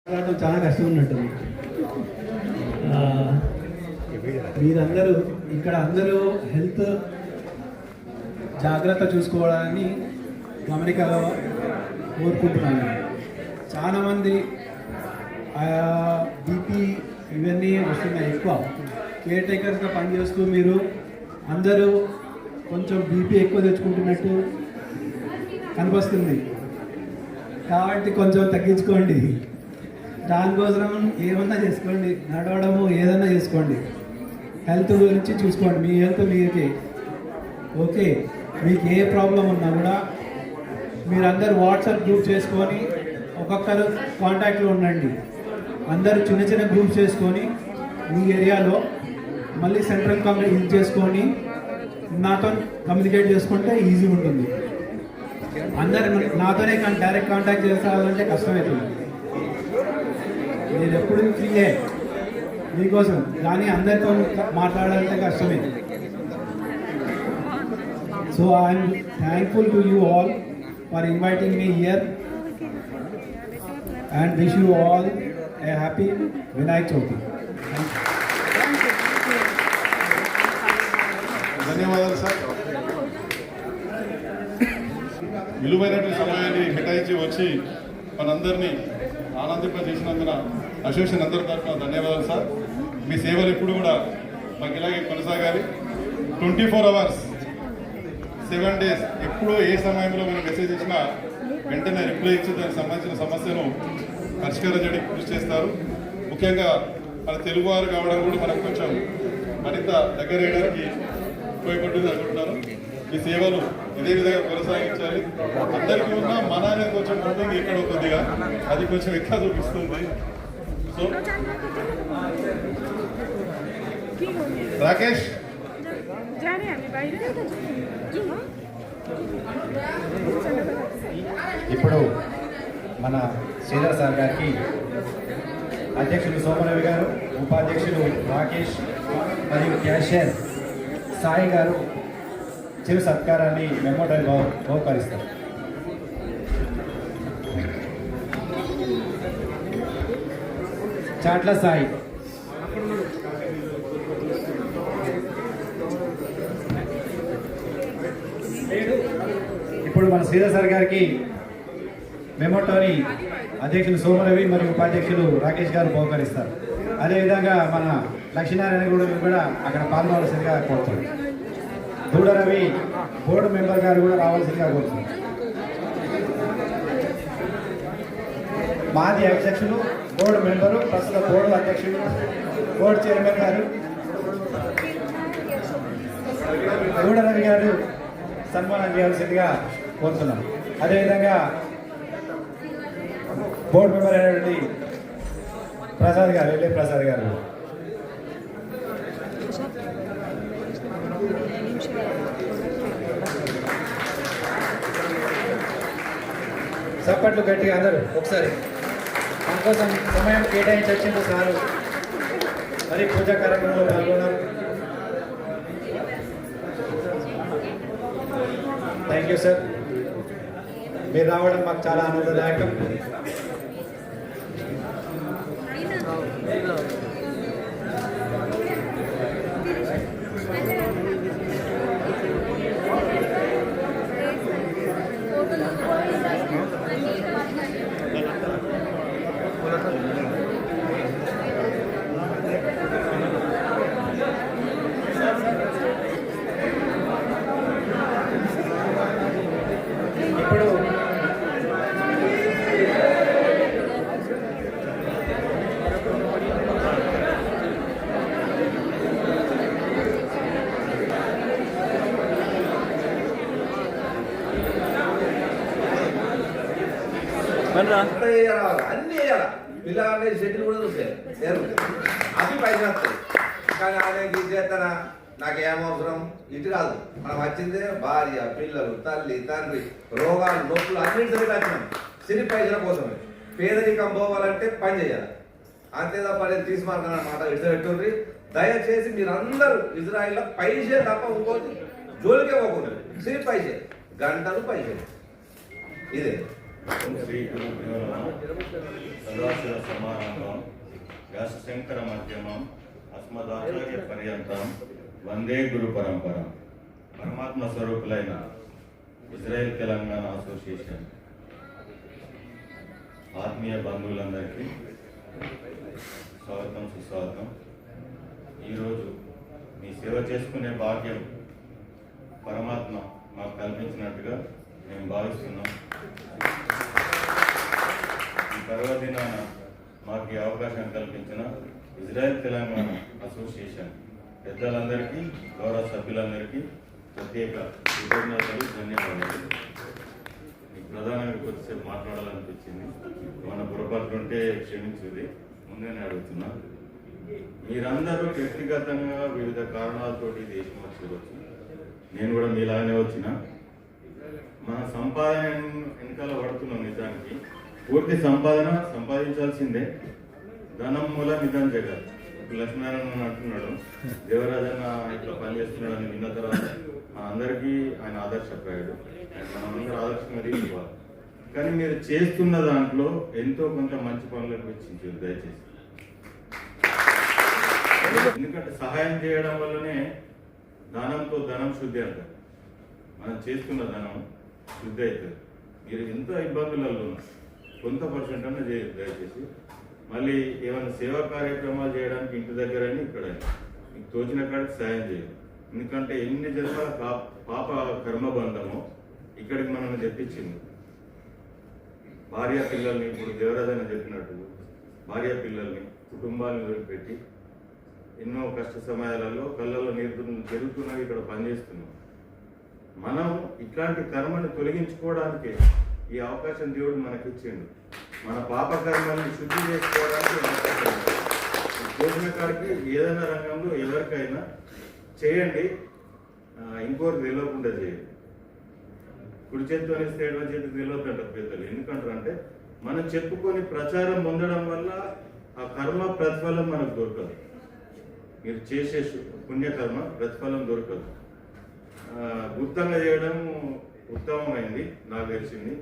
చాలా కష్టం ఉన్నట్టుంది. మీరందరూ ఇక్కడ అందరూ హెల్త్ జాగ్రత్త చూసుకోవడాన్ని గమనికలో కోరుకుంటున్నాను. చాలామంది బీపీ ఇవన్నీ వస్తున్నాయి. ఎక్కువ కేర్ టేకర్స్గా పనిచేస్తూ మీరు అందరూ కొంచెం బీపీ ఎక్కువ తెచ్చుకుంటున్నట్టు అనిపిస్తుంది. కాబట్టి కొంచెం తగ్గించుకోండి. దానికోసం ఏమన్నా చేసుకోండి, నడవడము ఏదన్నా చేసుకోండి. హెల్త్ గురించి చూసుకోండి, మీ హెల్త్ మీకే. ఓకే, మీకు ఏ ప్రాబ్లం ఉన్నా కూడా మీరందరూ వాట్సాప్ గ్రూప్ చేసుకొని ఒక్కొక్కరు కాంటాక్ట్లో ఉండండి. అందరూ చిన్న చిన్న గ్రూప్స్ చేసుకొని మీ ఏరియాలో మళ్ళీ సెంట్రల్ కమ్యూనికేట్ చేసుకొని నాతో కమ్యూనికేట్ చేసుకుంటే ఈజీ ఉంటుంది. అందరు నాతోనే డైరెక్ట్ కాంటాక్ట్ చేస్తారంటే కష్టమవుతుంది. నేను ఎప్పుడు ఫ్రీయే మీకోసం, కానీ అందరితో మాట్లాడాలంటే కష్టమే. So I'm thankful to you all for inviting me here and wish you all A happy Vinayaka Chavithi. ధన్యవాదాలు సార్. విలువైనటువంటి సమయాన్ని కేటాయించి వచ్చి మనందరినీ ఆనందింపజేసినందున అసోసియేషన్ అందరి తరఫున ధన్యవాదాలు సార్. మీ సేవలు ఎప్పుడు కూడా మాకు ఇలాగే కొనసాగాలి. 24 hours 7 days ఎప్పుడు ఏ సమయంలో మనం మెసేజ్ ఇచ్చినా వెంటనే రిప్లై ఇచ్చి దానికి సంబంధించిన సమస్యను పరిష్కారం చేయడానికి కృషి చేస్తారు. ముఖ్యంగా మన తెలుగువారు కావడం కూడా మనకు కొంచెం మరింత దగ్గర వేయడానికి ఉపయోగపడుతుంది అనుకుంటున్నాను. ఈ సేవలు ఇదే విధంగా కొనసాగించాలి. అందరికీ ఉన్న మన అనేది కొంచెం ఉంటుంది, ఇక్కడ కొద్దిగా అది కొంచెం ఎక్కువ చూపిస్తుంది. సో రాకేష్ ఇప్పుడు మన శ్రీధర్ సార్ గారికి అధ్యక్షులు సోమరవి గారు, ఉపాధ్యక్షులు రాకేష్ మరియు క్యాషియర్ సాయి గారు చిరు సత్కారాన్ని మెమోటల్ బహుకరిస్తారు. చాట్ల సాయి ఇప్పుడు మన శ్రీధర్ సార్ గారికి మెమోటోని అధ్యక్షులు సోమరవి మరియు ఉపాధ్యక్షులు రాకేష్ గారు బహుకరిస్తారు. అదేవిధంగా మన లక్ష్మీనారాయణ కూడా అక్కడ పాల్గొనవలసిందిగా కోరుతుంది. దూడరవి బోర్డు మెంబర్ గారు కూడా రావాల్సిందిగా కోరుతుంది. మాజీ అధ్యక్షులు, బోర్డు మెంబరు, ప్రస్తుత బోర్డు అధ్యక్షులు, బోర్డు చైర్మన్ గారు దూడరవి గారు సన్మానం చేయాల్సిందిగా కోరుతున్నాం. అదేవిధంగా బోర్డు మెంబర్ అయినటువంటి ప్రసాద్ గారు, ఎల్ఏ ప్రసాద్ గారు చప్పట్లు గట్టిగా అందరూ ఒకసారి అందుకోసం సమయం కేటాయించి వచ్చింది సారు. మరి పూజా కార్యక్రమంలో పాల్గొన్నారు. Thank you sir. మీరు రావడం మాకు చాలా ఆనందదాయకం. ఇప్పుడు అన్నీ వేయాలి. పిల్లలు షెడ్యూల్ కూడా చూసారు అది పైసలు వస్తాయి. కానీ ఆయన ఇది చేస్తానా, నాకు ఏమవసరం, ఇటు కాదు. మనం వచ్చిందే భార్య, పిల్లలు, తల్లి, తండ్రి, రోగాలు, నొప్పులు అన్నింటి వచ్చినాం సిరి పైసల కోసమే. పేదరికం పోవాలంటే పని చేయాలి, అంతే తప్ప నేను తీసుమార్గనమాట ఇటు పెట్టుండ్రి. దయచేసి మీరందరూ ఇజ్రాయిల్లో పైసే తప్ప ఇంకోటి జోలికే పోకూడదు. సిరి పైసే, గంటలు పైసే, ఇదే. సదాశివ సమారంభం వ్యాసశంకర మధ్యమం అస్మదాచార్య పర్యంతం వందే గురు పరంపర. పరమాత్మ స్వరూపులైన ఇజ్రాయెల్ తెలంగాణ అసోసియేషన్ ఆత్మీయ బంధువులందరికీ స్వాగతం, సుస్వాగతం. ఈరోజు మీ సేవ చేసుకునే భాగ్యం పరమాత్మ మాకు కల్పించినట్టుగా మేము భావిస్తున్నాం. ఈ పర్వదినాన మాకు ఈ అవకాశం కల్పించిన ఇజ్రాయెల్ తెలంగాణ అసోసియేషన్ పెద్దలందరికీ, గౌరవ సభ్యులందరికీ ప్రత్యేక కృతజ్ఞతలు, ధన్యవాదాలు. మీకు ప్రధానంగా కొద్దిసేపు మాట్లాడాలనిపించింది. మన పొరపాట్లు ఉంటే క్షమించుది, ముందేనే అడుగుతున్నా. మీరందరూ వ్యక్తిగతంగా వివిధ కారణాలతోటి దేశం వచ్చి, నేను కూడా మీలాగానే వచ్చిన, మన సంపాదన వెనకాల పడుతున్నాం. నిజానికి పూర్తి సంపాదన సంపాదించాల్సిందే. ధనం మూల నిధం జగత్. ఇప్పుడు లక్ష్మీనారాయణ అంటున్నాడు, దేవరాజన్న ఇట్లా పనిచేస్తున్నాడు అని విన్న తర్వాత అందరికీ ఆయన ఆదర్శప్రాయుడు. మనమందరూ ఆదర్శంగా తీసుకోవాలి. కానీ మీరు చేస్తున్న దాంట్లో ఎంతో కొంత మంచి పనులకు వెచ్చించారు దయచేసి. ఎందుకంటే సహాయం చేయడం వల్లనే దానంతో ధనం శుద్ధి అవుతుంది. మనం చేస్తున్న ధనం శుద్ధి అవుతుంది. మీరు ఎంత ఇబ్బందులలో కొంత పర్సెంట్ అన్న చేయరు దయచేసి. మళ్ళీ ఏమైనా సేవా కార్యక్రమాలు చేయడానికి ఇంటి దగ్గరని ఇక్కడ మీకు తోచిన కాడికి సాయం చేయాలి. ఎందుకంటే ఎన్ని జన్మల పాప కర్మబంధము ఇక్కడికి మనల్ని తెప్పించింది. భార్య పిల్లల్ని, ఇప్పుడు దేవరాజన చెప్పినట్టు భార్య పిల్లల్ని, కుటుంబాలను వదిలిపెట్టి ఎన్నో కష్ట సమయాలలో కళ్ళలో నీరు జరుగుతున్నవి ఇక్కడ పనిచేస్తున్నాం. మనం ఇట్లాంటి కర్మని తొలగించుకోవడానికే ఈ అవకాశం దేవుడు మనకిచ్చిండు. మన పాప కర్మల్ని శుద్ధి చేసుకోవడానికి అవకాశం. చేసిన కాడికి ఏదైనా రంగంలో ఎవరికైనా చేయండి, ఇంకోరికి తెలియకుండా చేయండి. కుడి చేతితో ఇస్తే ఎడమ చేతికి తెలియదంటారు పెద్దలు. ఎందుకంటారంటే మనం చెప్పుకొని ప్రచారం పొందడం వల్ల ఆ కర్మ ప్రతిఫలం మనకు దొరకదు. మీరు చేసే పుణ్యకర్మ ప్రతిఫలం దొరకదు. గుప్తంగా చేయడం ఉత్తమమైంది నాకు తెలిసింది.